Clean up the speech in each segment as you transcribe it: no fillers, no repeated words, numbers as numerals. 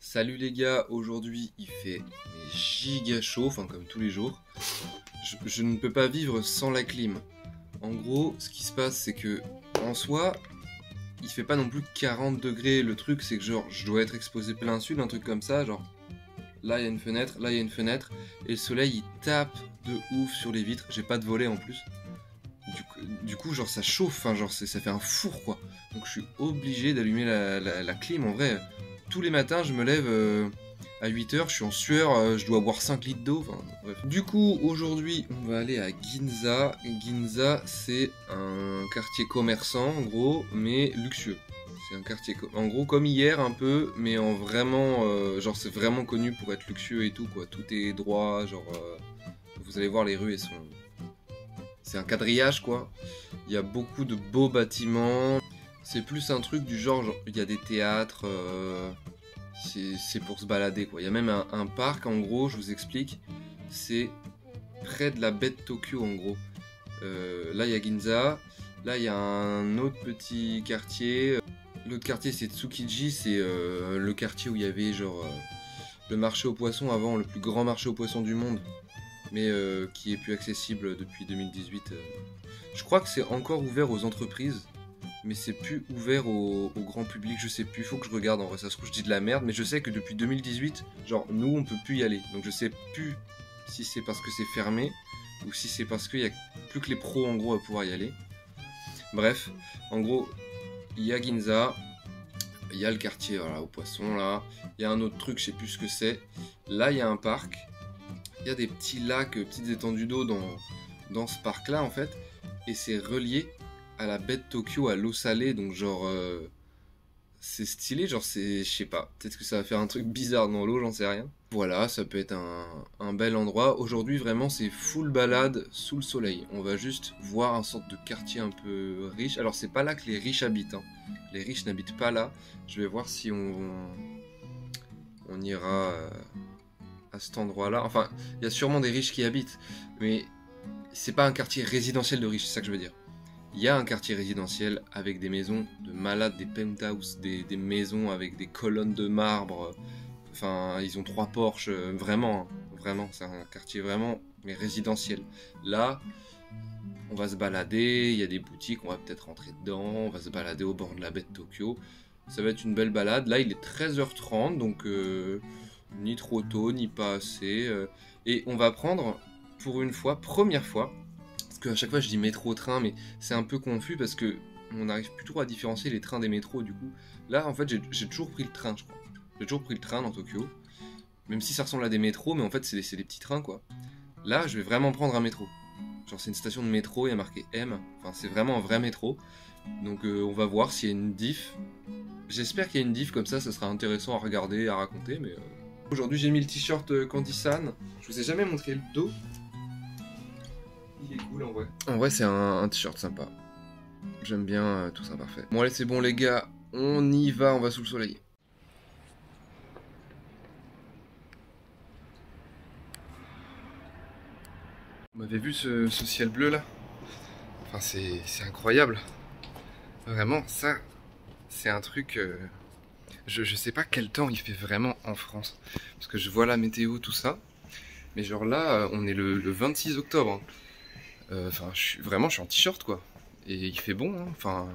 Salut les gars, aujourd'hui il fait giga chaud, enfin comme tous les jours. Je ne peux pas vivre sans la clim. En gros, ce qui se passe c'est que, en soi, il fait pas non plus 40 degrés. Le truc c'est que genre, je dois être exposé plein sud, un truc comme ça, genre... Là il y a une fenêtre, là il y a une fenêtre, et le soleil il tape de ouf sur les vitres. J'ai pas de volet en plus. Du coup genre ça chauffe, enfin genre ça fait un four quoi. Donc je suis obligé d'allumer la clim. En vrai, tous les matins je me lève à 8h, je suis en sueur, je dois boire 5 litres d'eau, enfin bref. Du coup aujourd'hui on va aller à Ginza. Ginza c'est un quartier commerçant en gros, mais luxueux. C'est un quartier en gros comme hier un peu, mais en vraiment, genre c'est vraiment connu pour être luxueux et tout quoi. Tout est droit, genre vous allez voir les rues elles sont... C'est un quadrillage quoi, il y a beaucoup de beaux bâtiments, c'est plus un truc du genre il y a des théâtres, c'est pour se balader quoi. Il y a même un parc en gros, je vous explique, c'est près de la baie de Tokyo en gros. Là il y a Ginza, là il y a un autre petit quartier, l'autre quartier c'est Tsukiji, c'est le quartier où il y avait genre le marché aux poissons avant, le plus grand marché aux poissons du monde. Mais qui est plus accessible depuis 2018. Je crois que c'est encore ouvert aux entreprises, mais c'est plus ouvert au grand public, je sais plus, faut que je regarde en vrai, ça se trouve je dis de la merde, mais je sais que depuis 2018, genre nous on peut plus y aller, donc je sais plus si c'est parce que c'est fermé, ou si c'est parce qu'il y a plus que les pros en gros à pouvoir y aller. Bref, en gros, il y a Ginza, il y a le quartier voilà, aux poissons là, il y a un autre truc, je sais plus ce que c'est, là il y a un parc. Il y a des petits lacs, petites étendues d'eau dans ce parc là en fait, et c'est relié à la baie de Tokyo, à l'eau salée, donc genre c'est stylé, genre c'est, je sais pas, peut-être que ça va faire un truc bizarre dans l'eau, j'en sais rien. Voilà, ça peut être un bel endroit. Aujourd'hui vraiment c'est full balade sous le soleil, on va juste voir un sorte de quartier un peu riche. Alors c'est pas là que les riches habitent, hein. Les riches n'habitent pas là, je vais voir si on ira... à cet endroit là, enfin il y a sûrement des riches qui habitent, mais c'est pas un quartier résidentiel de riches, c'est ça que je veux dire. Il y a un quartier résidentiel avec des maisons de malades, des penthouses, des maisons avec des colonnes de marbre, enfin ils ont 3 Porsche, vraiment, vraiment, c'est un quartier vraiment, mais résidentiel. Là, on va se balader, il y a des boutiques, on va peut-être rentrer dedans, on va se balader au bord de la baie de Tokyo, ça va être une belle balade. Là il est 13h30, donc... ni trop tôt, ni pas assez. Et on va prendre, pour une fois, première fois, parce qu'à chaque fois je dis métro-train, mais c'est un peu confus parce que on n'arrive plus trop à différencier les trains des métros du coup. Là, en fait, j'ai toujours pris le train, je crois. J'ai toujours pris le train dans Tokyo, même si ça ressemble à des métros, mais en fait, c'est des petits trains, quoi. Là, je vais vraiment prendre un métro. Genre, c'est une station de métro, il y a marqué M, enfin, c'est vraiment un vrai métro. Donc, on va voir s'il y a une diff. J'espère qu'il y a une diff, comme ça sera intéressant à regarder, à raconter, mais... Aujourd'hui j'ai mis le t-shirt Candy-san. Je vous ai jamais montré le dos. Il est cool en vrai. En vrai c'est un t-shirt sympa. J'aime bien, tout ça parfait. Bon allez c'est bon les gars, on y va, on va sous le soleil. Vous m'avez vu ce ciel bleu là? Enfin c'est incroyable. Vraiment ça, c'est un truc... Je sais pas quel temps il fait vraiment en France, parce que je vois la météo, tout ça, mais genre là, on est le 26 octobre. Enfin, je suis en t-shirt quoi, et il fait bon, hein. Enfin,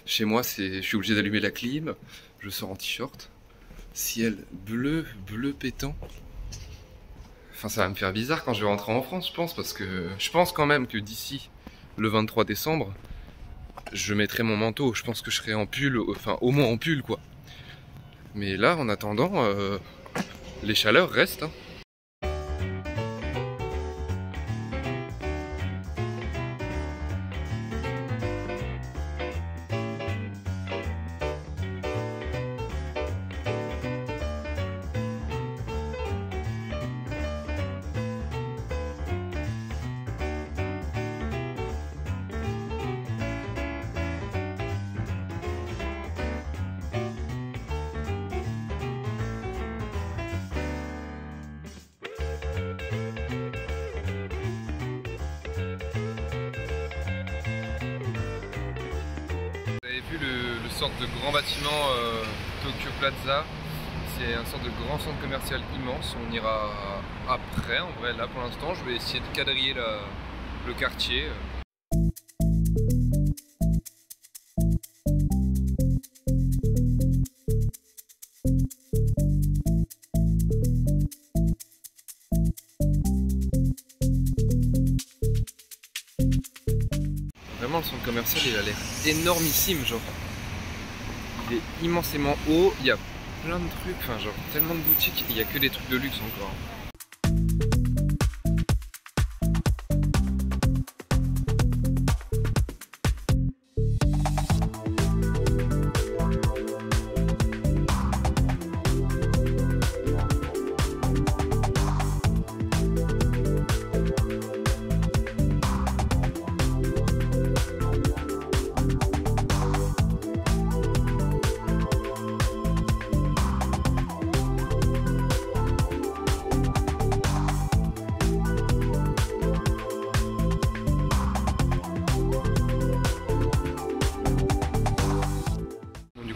chez moi, je suis obligé d'allumer la clim, je sors en t-shirt, ciel bleu, bleu pétant. Enfin, ça va me faire bizarre quand je vais rentrer en France, je pense, parce que je pense quand même que d'ici le 23 décembre, je mettrai mon manteau, je pense que je serai en pull, enfin, au moins en pull quoi. Mais là, en attendant, les chaleurs restent. Hein. Vu le sorte de grand bâtiment Tokyo Plaza, c'est un sorte de grand centre commercial immense. On ira après, en vrai. Là, pour l'instant, je vais essayer de quadriller le quartier. Vraiment, le centre commercial, il a l'air énormissime, genre. Il est immensément haut, il y a plein de trucs, enfin genre tellement de boutiques, il n'y a que des trucs de luxe encore.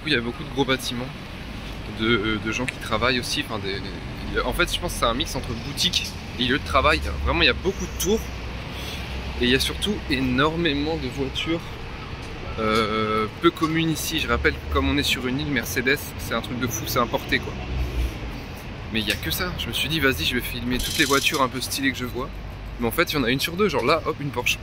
Il y a beaucoup de gros bâtiments, de gens qui travaillent aussi. Enfin, en fait, je pense que c'est un mix entre boutique et lieu de travail. Vraiment, il y a beaucoup de tours et il y a surtout énormément de voitures peu communes ici. Je rappelle que comme on est sur une île, Mercedes, c'est un truc de fou, c'est importé quoi. Mais il n'y a que ça. Je me suis dit, vas-y, je vais filmer toutes les voitures un peu stylées que je vois. Mais en fait, il y en a une sur deux. Genre là, hop, une Porsche.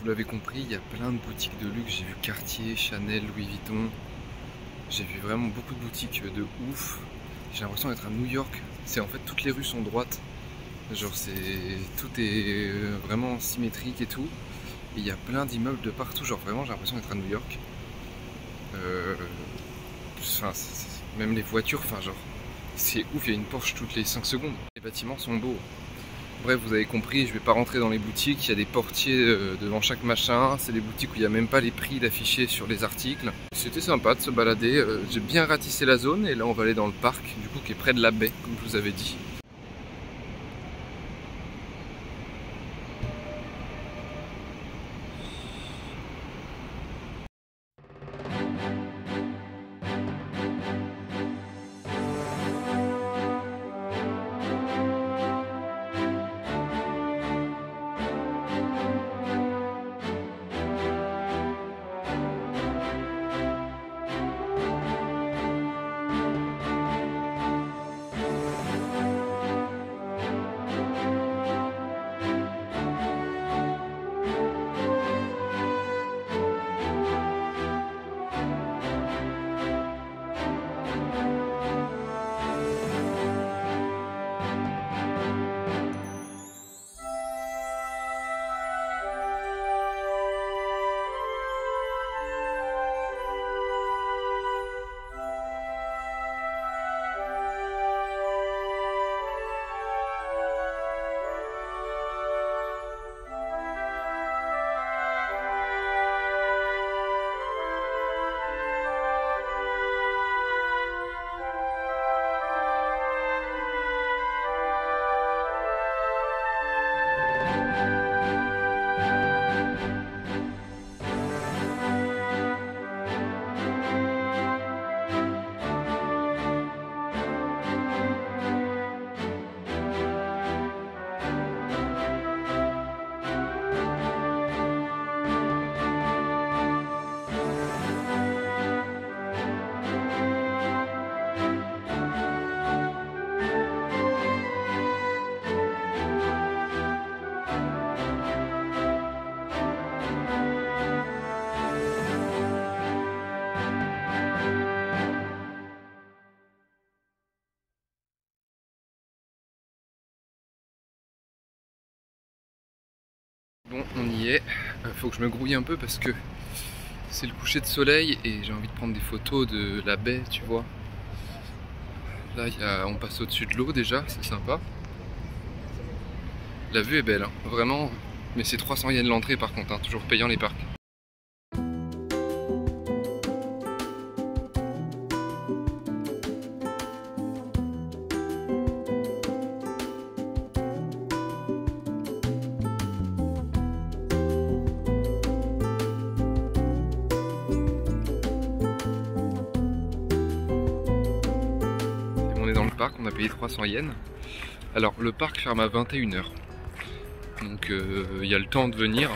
Vous l'avez compris, il y a plein de boutiques de luxe. J'ai vu Cartier, Chanel, Louis Vuitton. J'ai vu vraiment beaucoup de boutiques de ouf. J'ai l'impression d'être à New York. C'est en fait toutes les rues sont droites. Genre tout est vraiment symétrique et tout. Et il y a plein d'immeubles de partout. Genre vraiment j'ai l'impression d'être à New York. Enfin, même les voitures, enfin genre c'est ouf. Il y a une Porsche toutes les 5 secondes. Les bâtiments sont beaux. Bref, vous avez compris, je vais pas rentrer dans les boutiques, il y a des portiers devant chaque machin, c'est des boutiques où il n'y a même pas les prix d'afficher sur les articles. C'était sympa de se balader, j'ai bien ratissé la zone et là on va aller dans le parc, du coup qui est près de la baie, comme je vous avais dit. Bon, on y est. Faut que je me grouille un peu parce que c'est le coucher de soleil et j'ai envie de prendre des photos de la baie, tu vois. Là, on passe au-dessus de l'eau déjà, c'est sympa. La vue est belle, hein, vraiment. Mais c'est 300 yens l'entrée par contre, hein, toujours payant les parcs. Dans le parc, on a payé 300 yens. Alors le parc ferme à 21 h, donc il y a le temps de venir.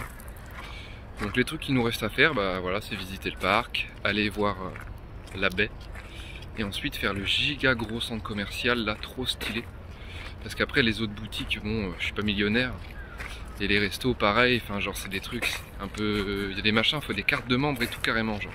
Donc les trucs qu'il nous reste à faire, bah voilà, c'est visiter le parc, aller voir la baie et ensuite faire le giga gros centre commercial là, trop stylé. Parce qu'après les autres boutiques, bon, je suis pas millionnaire et les restos pareil, enfin genre c'est des trucs un peu, il y a des machins, faut des cartes de membres et tout carrément genre.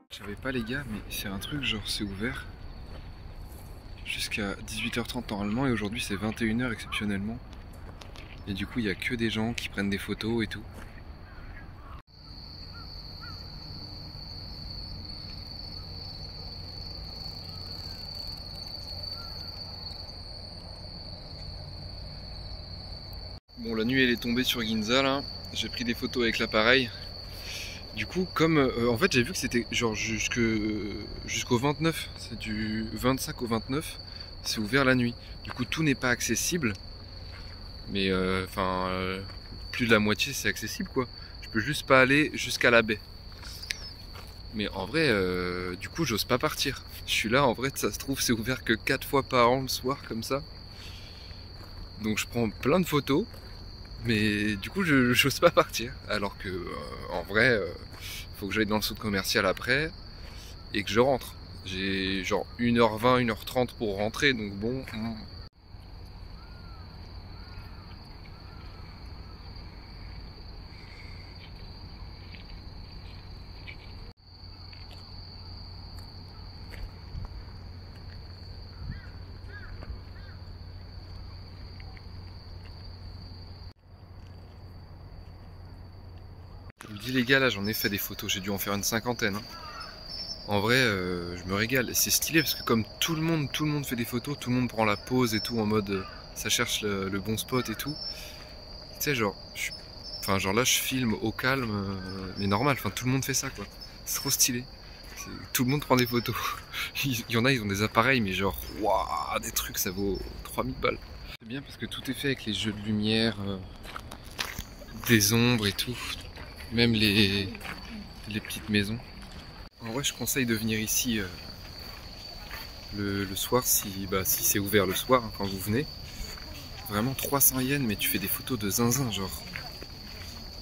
Je savais pas les gars, mais c'est un truc genre c'est ouvert jusqu'à 18h30 normalement et aujourd'hui c'est 21 h exceptionnellement. Et du coup il y a que des gens qui prennent des photos et tout. Bon, la nuit elle est tombée sur Ginza là, j'ai pris des photos avec l'appareil. Du coup, comme en fait j'ai vu que c'était genre jusqu'au 29, c'est du 25 au 29, c'est ouvert la nuit. Du coup tout n'est pas accessible, mais plus de la moitié c'est accessible quoi. Je peux juste pas aller jusqu'à la baie. Mais en vrai, du coup j'ose pas partir. Je suis là, en vrai ça se trouve c'est ouvert que 4 fois par an le soir comme ça. Donc je prends plein de photos. Mais du coup, je n'ose pas partir. Alors que, en vrai, faut que j'aille dans le centre commercial après et que je rentre. J'ai genre 1h20, 1h30 pour rentrer, donc bon. Je vous dis les gars, là j'en ai fait des photos, j'ai dû en faire une cinquantaine. Hein. En vrai, je me régale. C'est stylé parce que comme tout le monde fait des photos, tout le monde prend la pause et tout en mode ça cherche le bon spot et tout. Tu sais genre, genre là je filme au calme, mais normal. Enfin tout le monde fait ça quoi. C'est trop stylé. Tout le monde prend des photos. Il y en a, ils ont des appareils, mais genre waouh, des trucs ça vaut 3000 balles. C'est bien parce que tout est fait avec les jeux de lumière, des ombres et tout. Même les petites maisons. En vrai, je conseille de venir ici le soir si c'est ouvert le soir hein, quand vous venez. Vraiment 300 yens, mais tu fais des photos de zinzin, genre.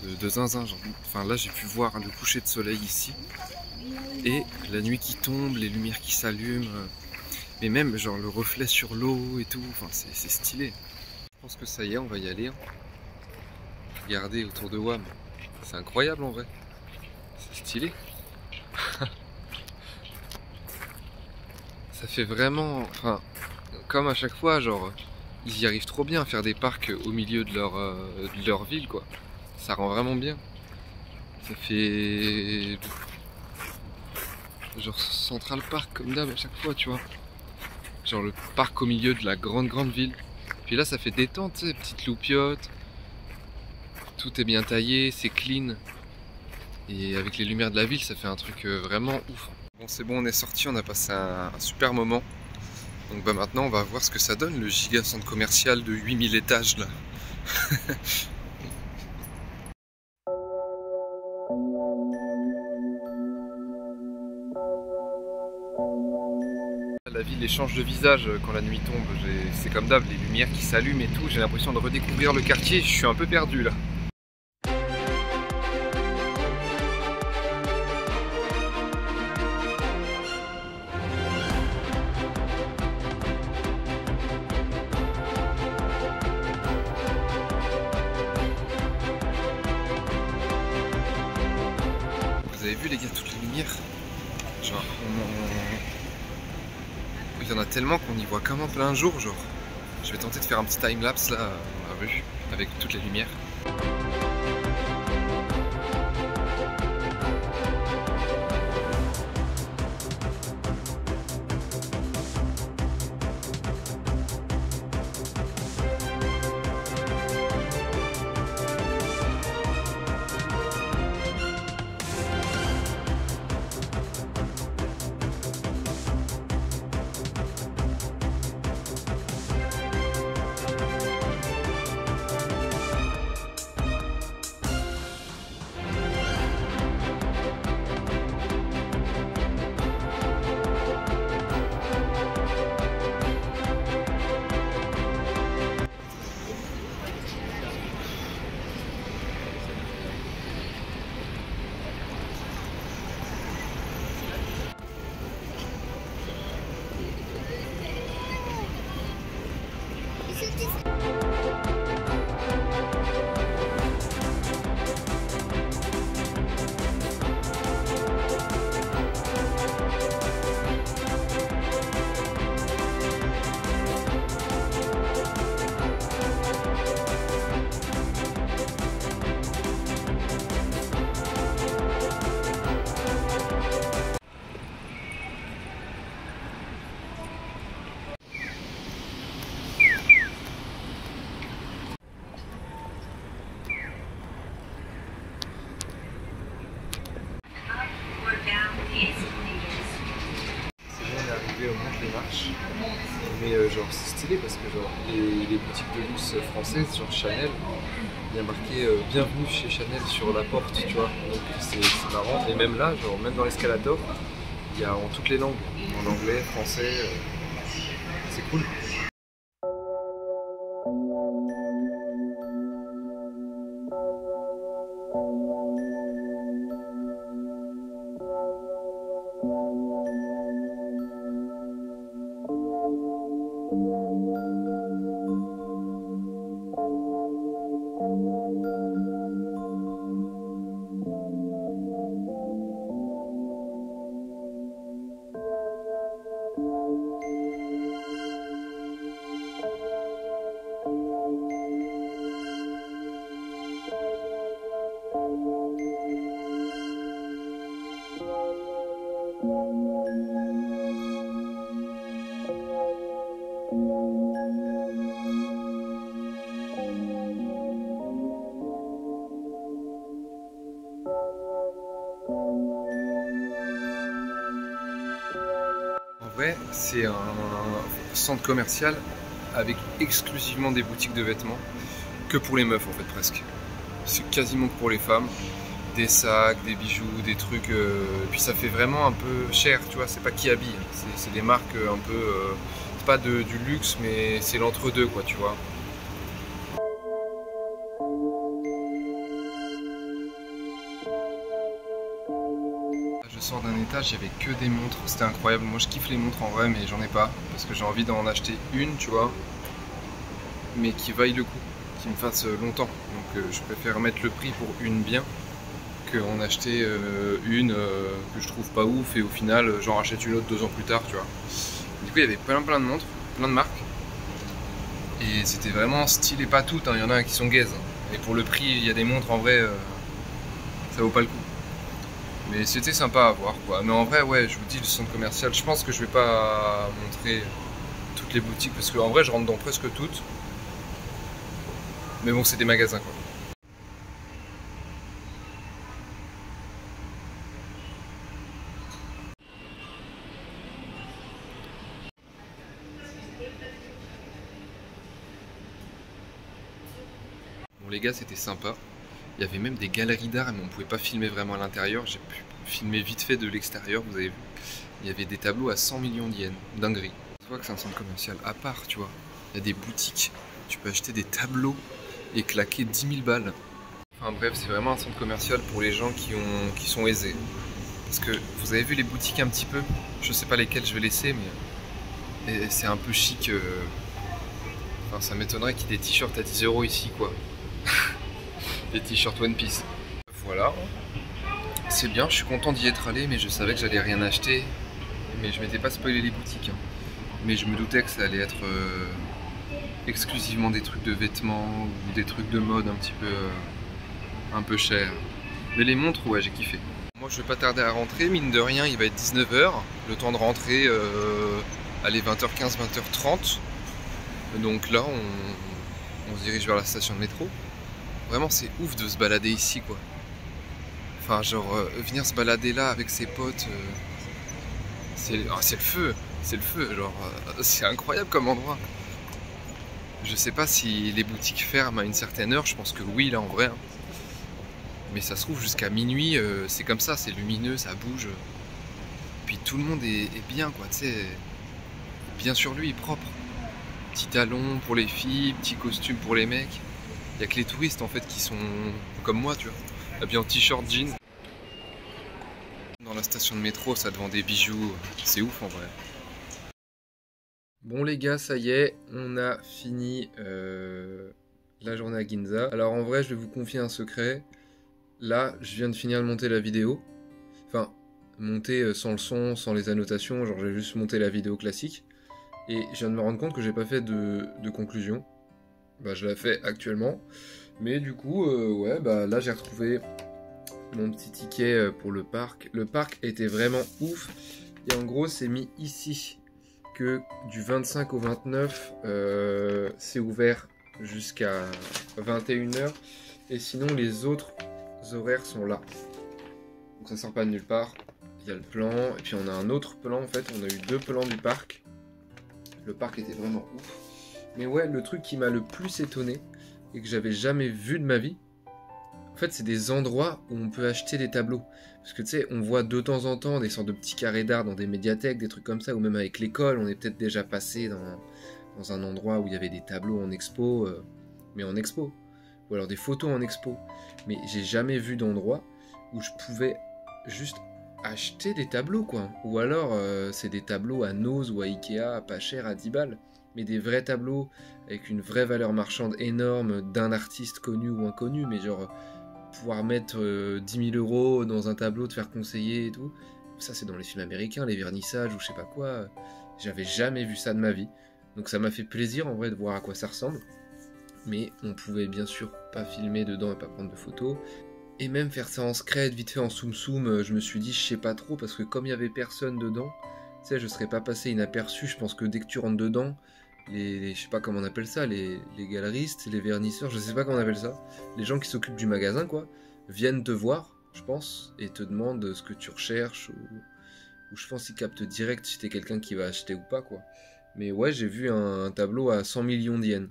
De zinzin, genre. Enfin là, j'ai pu voir le coucher de soleil ici. Et la nuit qui tombe, les lumières qui s'allument. Mais même, genre, le reflet sur l'eau et tout. Enfin, c'est stylé. Je pense que ça y est, on va y aller. Hein. Regardez autour de WAM. C'est incroyable en vrai. C'est stylé. Ça fait vraiment, enfin, comme à chaque fois, genre, ils y arrivent trop bien à faire des parcs au milieu de leur ville, quoi. Ça rend vraiment bien. Ça fait genre Central Park comme d'hab à chaque fois, tu vois. Genre le parc au milieu de la grande ville. Puis là, ça fait détente, tu sais, petite loupiote. Tout est bien taillé, c'est clean. Et avec les lumières de la ville, ça fait un truc vraiment ouf. Bon, c'est bon, on est sorti, on a passé un super moment. Donc bah maintenant, on va voir ce que ça donne, le giga centre commercial de 8000 étages là. La ville échange de visage quand la nuit tombe. C'est comme d'hab, les lumières qui s'allument et tout. J'ai l'impression de redécouvrir le quartier. Je suis un peu perdu là. Vous avez vu les gars, toutes les lumières? Genre, il y en a tellement qu'on y voit comme en plein jour, genre. Je vais tenter de faire un petit time-lapse là, dans la rue, avec toutes les lumières. Au monte les marches, mais genre c'est stylé parce que genre les boutiques de luxe françaises, genre Chanel, il y a marqué bienvenue chez Chanel sur la porte, tu vois, donc c'est marrant. Et même là, genre même dans l'escalator, il y a en toutes les langues, en anglais, français, c'est cool. En vrai, c'est un centre commercial avec exclusivement des boutiques de vêtements, que pour les meufs en fait presque. C'est quasiment que pour les femmes. Des sacs, des bijoux, des trucs, puis ça fait vraiment un peu cher, tu vois, c'est pas qui habille, c'est des marques un peu, c'est pas du luxe, mais c'est l'entre-deux quoi, tu vois. Je sors d'un étage, il n'y avait que des montres, c'était incroyable. Moi je kiffe les montres en vrai, mais j'en ai pas, parce que j'ai envie d'en acheter une, tu vois, mais qui vaille le coup, qui me fasse longtemps. Donc je préfère mettre le prix pour une bien, qu'en acheter une que je trouve pas ouf et au final j'en rachète une autre 2 ans plus tard, tu vois. coup, il y avait plein de montres, plein de marques. Et c'était vraiment stylé, pas toutes, hein. Il y en a qui sont gaze. Et pour le prix, il y a des montres en vrai, ça vaut pas le coup. Mais c'était sympa à voir quoi. Mais en vrai, ouais, je vous dis, le centre commercial, je pense que je vais pas montrer toutes les boutiques parce qu'en vrai, je rentre dans presque toutes. Mais bon, c'est des magasins quoi. Bon les gars, c'était sympa. Il y avait même des galeries d'art, mais on pouvait pas filmer vraiment à l'intérieur. J'ai pu filmer vite fait de l'extérieur, vous avez vu. Il y avait des tableaux à 100 millions d'yens, dinguerie. Tu vois que c'est un centre commercial à part, tu vois. Il y a des boutiques, tu peux acheter des tableaux et claquer 10 000 balles. Enfin bref, c'est vraiment un centre commercial pour les gens qui sont aisés. Parce que vous avez vu les boutiques un petit peu, je sais pas lesquelles je vais laisser, mais c'est un peu chic. Enfin, ça m'étonnerait qu'il y ait des t-shirts à 10 € ici, quoi. Des t-shirts One Piece. Voilà. C'est bien, je suis content d'y être allé, mais je savais que j'allais rien acheter. Mais je m'étais pas spoilé les boutiques. Hein. Mais je me doutais que ça allait être exclusivement des trucs de vêtements ou des trucs de mode un peu chers. Mais les montres, ouais, j'ai kiffé. Moi, je vais pas tarder à rentrer. Mine de rien, il va être 19 h. Le temps de rentrer, allez, 20h15, 20h30. Donc là, on se dirige vers la station de métro. Vraiment, c'est ouf de se balader ici, quoi. Enfin, genre, venir se balader là avec ses potes, c'est le feu. C'est le feu, genre, c'est incroyable comme endroit. Je sais pas si les boutiques ferment à une certaine heure, je pense que oui, là, en vrai. Hein. Mais ça se trouve, jusqu'à minuit, c'est comme ça, c'est lumineux, ça bouge. Puis tout le monde est bien, quoi, tu sais. Bien sur lui, propre. Petit talon pour les filles, petit costume pour les mecs. Il n'y a que les touristes en fait qui sont comme moi, tu vois, habillés en t-shirt, jean. Dans la station de métro, ça te vend des bijoux, c'est ouf en vrai. Bon les gars, ça y est, on a fini la journée à Ginza. Alors en vrai, je vais vous confier un secret. Là, je viens de finir de monter la vidéo. Enfin, monter sans le son, sans les annotations, genre j'ai juste monté la vidéo classique. Et je viens de me rendre compte que j'ai pas fait de conclusion. Bah, je la fais actuellement. Mais du coup, ouais, bah là j'ai retrouvé mon petit ticket pour le parc. Le parc était vraiment ouf. Et en gros, c'est mis ici que du 25 au 29, c'est ouvert jusqu'à 21 h. Et sinon, les autres horaires sont là. Donc ça sort pas de nulle part. Il y a le plan. Et puis on a un autre plan en fait. On a eu deux plans du parc. Le parc était vraiment ouf. Mais ouais, le truc qui m'a le plus étonné et que j'avais jamais vu de ma vie, en fait, c'est des endroits où on peut acheter des tableaux. Parce que tu sais, on voit de temps en temps des sortes de petits carrés d'art dans des médiathèques, des trucs comme ça, ou même avec l'école, on est peut-être déjà passé dans un endroit où il y avait des tableaux en expo, mais en expo. Ou alors des photos en expo. Mais j'ai jamais vu d'endroit où je pouvais juste acheter des tableaux, quoi. Ou alors, c'est des tableaux à Nose ou à Ikea, pas cher, à 10 balles. Mais des vrais tableaux avec une vraie valeur marchande énorme d'un artiste connu ou inconnu, mais genre pouvoir mettre 10 000 € dans un tableau, te faire conseiller et tout. Ça, c'est dans les films américains, les vernissages ou je sais pas quoi. J'avais jamais vu ça de ma vie. Donc ça m'a fait plaisir en vrai de voir à quoi ça ressemble. Mais on pouvait bien sûr pas filmer dedans et pas prendre de photos. Et même faire ça en scred, vite fait en soum, je me suis dit, je sais pas trop, parce que comme il y avait personne dedans, tu sais, je serais pas passé inaperçu. Je pense que dès que tu rentres dedans, je sais pas comment on appelle ça, les galeristes, les vernisseurs, je sais pas comment on appelle ça, les gens qui s'occupent du magasin, quoi, viennent te voir, je pense, et te demandent ce que tu recherches, ou je pense qu'ils captent direct si t'es quelqu'un qui va acheter ou pas, quoi. Mais ouais, j'ai vu un tableau à 100 millions d'yens.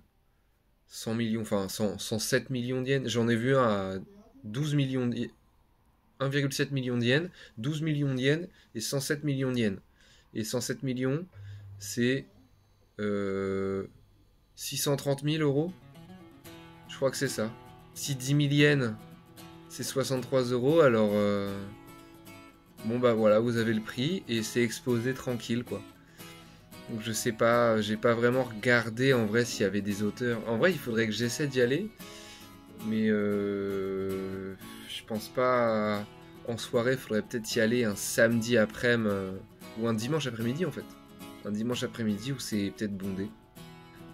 100 millions, enfin 107 millions d'yens. J'en ai vu un à 12 millions d'yens. 1,7 million d'yens, 12 millions d'yens et 107 millions d'yens. Et 107 millions, c'est 630 000 €. Je crois que c'est ça. Si 10 000 yens, c'est 63 €, alors bon bah voilà, vous avez le prix et c'est exposé tranquille, quoi. Donc je sais pas, j'ai pas vraiment regardé en vrai s'il y avait des auteurs. En vrai, il faudrait que j'essaie d'y aller, mais je pense pas. En soirée, il faudrait peut-être y aller un samedi après-midi ou un dimanche après-midi en fait. un dimanche après-midi où c'est peut-être bondé.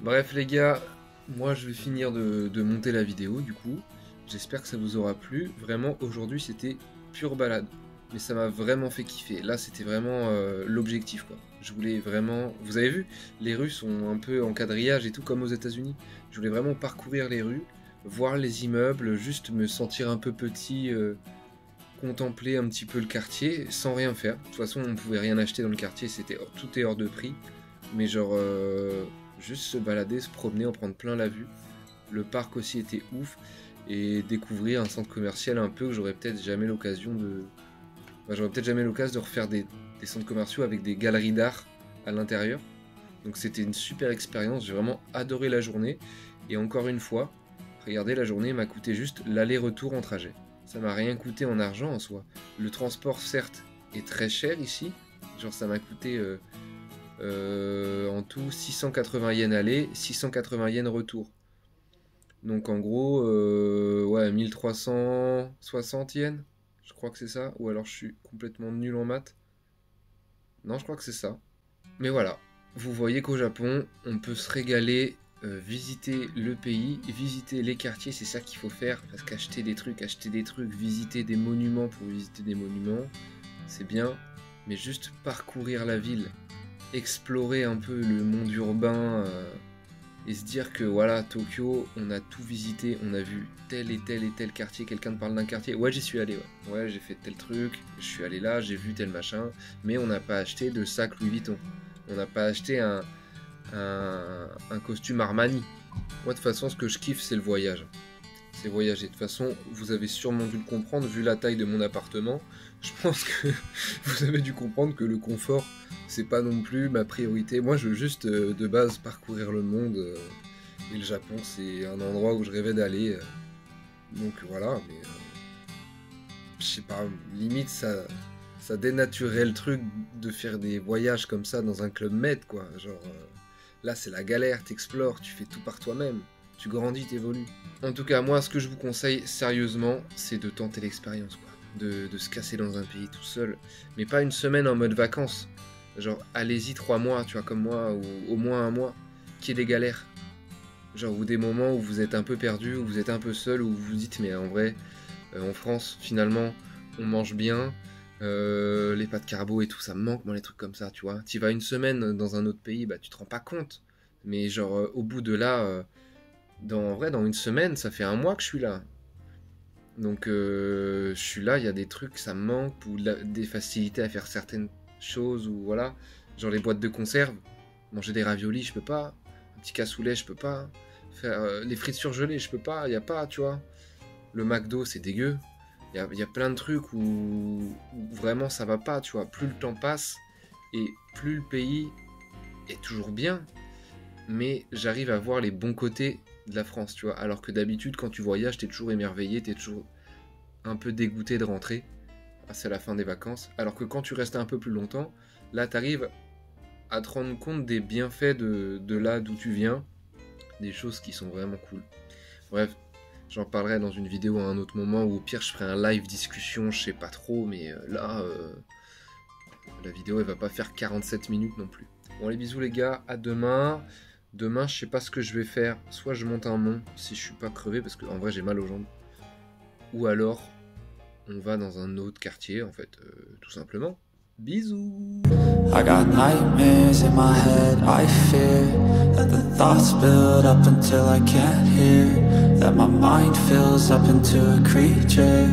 Bref les gars, moi je vais finir de monter la vidéo du coup. J'espère que ça vous aura plu. Vraiment aujourd'hui c'était pure balade. Mais ça m'a vraiment fait kiffer. Là c'était vraiment l'objectif quoi. Je voulais vraiment... Vous avez vu, les rues sont un peu en quadrillage et tout comme aux États-Unis. Je voulais vraiment parcourir les rues, voir les immeubles, juste me sentir un peu petit, contempler un petit peu le quartier sans rien faire. De toute façon on pouvait rien acheter dans le quartier, tout est hors de prix. Mais genre juste se balader, se promener, en prendre plein la vue. Le parc aussi était ouf. Et découvrir un centre commercial un peu que j'aurais peut-être jamais l'occasion de... j'aurais peut-être jamais l'occasion de refaire des centres commerciaux avec des galeries d'art à l'intérieur. Donc c'était une super expérience, j'ai vraiment adoré la journée. Et encore une fois, regardez, la journée m'a coûté juste l'aller-retour en trajet. Ça m'a rien coûté en argent en soi. Le transport certes est très cher ici. Genre ça m'a coûté en tout 680 yens aller, 680 yens retour. Donc en gros, ouais, 1360 yens, je crois que c'est ça, ou alors je suis complètement nul en maths. Non, je crois que c'est ça. Mais voilà, vous voyez qu'au Japon, on peut se régaler, visiter le pays, visiter les quartiers, c'est ça qu'il faut faire, parce qu'acheter des trucs, visiter des monuments pour visiter des monuments, c'est bien, mais juste parcourir la ville, explorer un peu le monde urbain, et se dire que voilà, Tokyo, on a tout visité, on a vu tel et tel quartier, quelqu'un te parle d'un quartier, ouais j'y suis allé, ouais j'ai fait tel truc, je suis allé là, j'ai vu tel machin, mais on n'a pas acheté de sac Louis Vuitton, on n'a pas acheté un costume Armani. Moi de toute façon ce que je kiffe c'est le voyage, c'est voyager. De toute façon vous avez sûrement dû le comprendre, vu la taille de mon appartement, je pense que vous avez dû comprendre que le confort c'est pas non plus ma priorité. Moi je veux juste de base parcourir le monde, et le Japon c'est un endroit où je rêvais d'aller, donc voilà, mais je sais pas, limite ça dénaturait le truc de faire des voyages comme ça dans un club med quoi, genre là c'est la galère, t'explores, tu fais tout par toi-même, tu grandis, t'évolues. En tout cas moi ce que je vous conseille sérieusement c'est de tenter l'expérience quoi, de se casser dans un pays tout seul, mais pas une semaine en mode vacances, genre allez-y 3 mois tu vois comme moi, ou au moins 1 mois, qu'il y ait des galères, genre ou des moments où vous êtes un peu perdu, où vous êtes un peu seul, où vous vous dites mais en vrai en France finalement on mange bien, les pâtes carbo et tout ça me manque, moi les trucs comme ça tu vois, tu vas une semaine dans un autre pays, bah tu te rends pas compte, mais genre au bout de là, en vrai dans une semaine ça fait 1 mois que je suis là, donc je suis là, il y a des trucs ça me manque, ou des facilités à faire certaines choses, ou voilà, genre les boîtes de conserve, manger des raviolis je peux pas, un petit cassoulet je peux pas, faire les frites surgelées je peux pas, y a pas tu vois, le McDo c'est dégueu, il y a plein de trucs où vraiment ça va pas tu vois, plus le temps passe et plus le pays est toujours bien, mais j'arrive à voir les bons côtés de la France tu vois, alors que d'habitude quand tu voyages t'es toujours émerveillé, t'es toujours un peu dégoûté de rentrer, c'est la fin des vacances, alors que quand tu restes un peu plus longtemps, là t'arrives à te rendre compte des bienfaits de là d'où tu viens, des choses qui sont vraiment cool. Bref, j'en parlerai dans une vidéo à un autre moment, ou au pire je ferai un live discussion, je sais pas trop, mais là la vidéo elle va pas faire 47 minutes non plus. Bon les bisous les gars, à demain. Demain je sais pas ce que je vais faire, soit je monte un mont si je suis pas crevé, parce que en vrai j'ai mal aux jambes, ou alors on va dans un autre quartier en fait, tout simplement. Bisous. I got nightmares in my head, I fear that the thoughts build up until I can't hear, that my mind fills up into a creature.